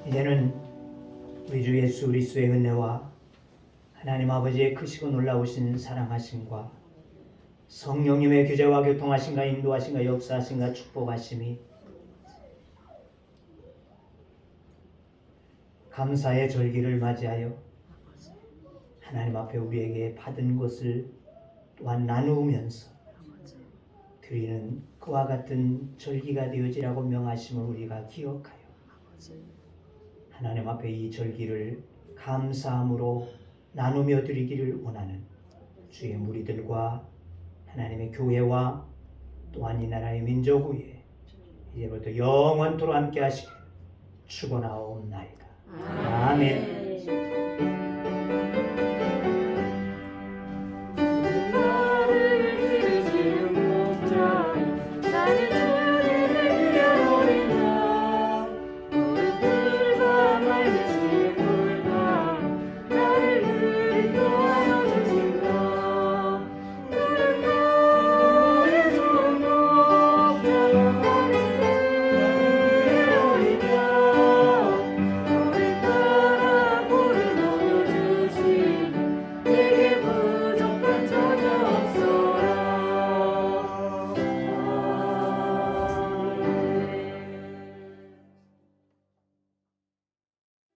이제는 우리 주 예수 그리스도의 은혜와 하나님 아버지의 크시고 놀라우신 사랑하심과 성령님의 규제와 교통하심과 인도하심과 역사하심과 축복하심이 감사의 절기를 맞이하여 하나님 앞에 우리에게 받은 것을 또한 나누면서 드리는 그와 같은 절기가 되어지라고 명하심을 우리가 기억하여 하나님 앞에 이 절기를 감사함으로 나누며 드리기를 원하는 주의 무리들과 하나님의 교회와 또한 이 나라의 민족 위에 이제부터 영원토록 함께 하시길 축원하옵나이다. 아멘.